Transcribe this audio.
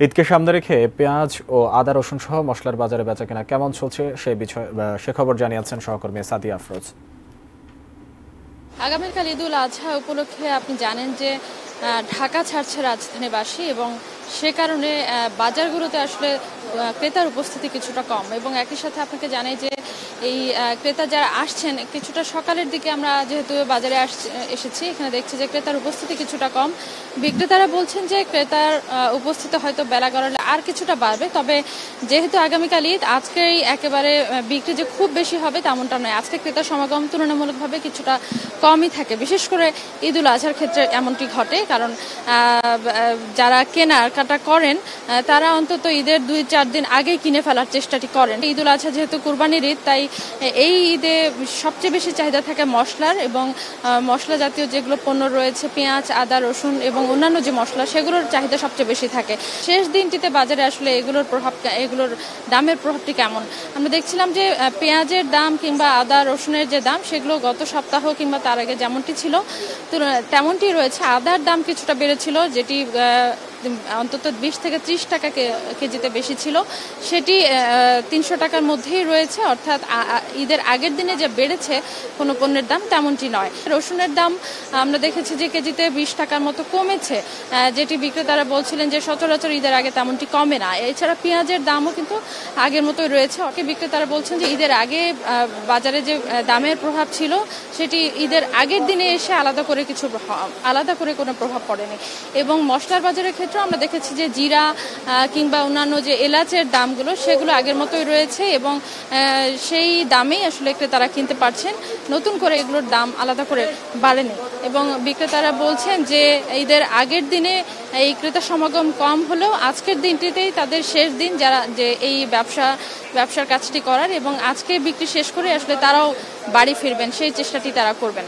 ঈদকে সামনে রেখে পেঁয়াজ ও আদা রসুন সহ মশলার বাজারে বেচাকেনা কেমন চলছে সে খবর জানিয়েছেন সহকর্মী সাদিয়া আফরোজ। আগামীকাল ঈদুল আজহা উপলক্ষে আপনি জানেন যে ঢাকা ছাড়ছে রাজধানীবাসী এবং সে কারণে বাজারগুলোতে আসলে ক্রেতার উপস্থিতি কিছুটা কম এবং একই সাথে আপনাকে জানাই যে এই ক্রেতা যারা আসছেন কিছুটা সকালের দিকে আমরা যেহেতু বাজারে এসেছি এখানে দেখছি যে ক্রেতার উপস্থিতি কিছুটা কম। বিক্রেতারা বলছেন যে ক্রেতার উপস্থিতি হয়তো বেলা গড়ালে আর কিছুটা বাড়বে, তবে যেহেতু আগামীকাল ঈদ আজকেই একেবারে বিক্রি যে খুব বেশি হবে তেমনটা নয়। আজকে ক্রেতার সমাগম তুলনামূলকভাবে কিছুটা কমই থাকে, বিশেষ করে ঈদুল আজহার ক্ষেত্রে এমনটি ঘটে, কারণ যারা কেনাকাটা করেন তারা অন্তত ঈদের 2-4 দিন আগেই কিনে ফেলার চেষ্টাটি করেন। ঈদুল আজহা যেহেতু কুরবানির ঈদ, তাই এই ঈদে সবচেয়ে বেশি চাহিদা থাকে মশলার এবং মশলা জাতীয় যেগুলো পণ্য রয়েছে পেঁয়াজ, আদা, রসুন এবং অন্যান্য যে মশলা সেগুলোর চাহিদা সবচেয়ে বেশি থাকে। শেষ দিনটিতে বাজারে আসলে এগুলোর দামের প্রভাবটি কেমন আমরা দেখছিলাম যে পেঁয়াজের দাম কিংবা আদা রসুনের যে দাম সেগুলো গত সপ্তাহ কিংবা তার আগে যেমনটি ছিল তেমনটি রয়েছে। আদার দাম কিছুটা বেড়েছিল, যেটি অন্তত 20 থেকে 30 টাকা কেজিতে বেশি ছিল, সেটি 300 টাকার মধ্যেই রয়েছে, অর্থাৎ ঈদের আগের দিনে যে বেড়েছে কোনো পণ্যের দাম তেমনটি নয়। রসুনের দাম আমরা দেখেছি যে কেজিতে 20 টাকার মতো কমেছে, যেটি বিক্রেতারা বলছিলেন যে সচরাচর ঈদের আগে তেমনটি কমে না। এছাড়া পেঁয়াজের দামও কিন্তু আগের মতোই রয়েছে। বিক্রেতারা বলছেন যে ঈদের আগে বাজারে যে দামের প্রভাব ছিল সেটি ঈদের আগের দিনে এসে আলাদা করে কোনো প্রভাব পড়েনি। এবং মশলার বাজারের ক্ষেত্রে আমরা দেখেছি যে জিরা কিংবা অন্যান্য যে এলাচের দামগুলো সেগুলো আগের মতোই রয়েছে এবং সেই দামেই আসলে ক্রেতারা কিনতে পারছেন, নতুন করে এগুলোর দাম আলাদা করে বাড়েনি। এবং বিক্রেতারা বলছেন যে ঈদের আগের দিনে এই ক্রেতা সমাগম কম হলেও আজকের দিনটিতেই তাদের শেষ দিন, যারা যে এই ব্যবসার কাজটি করার এবং আজকে বিক্রি শেষ করে আসলে তারাও বাড়ি ফিরবেন সেই চেষ্টাটি তারা করবেন।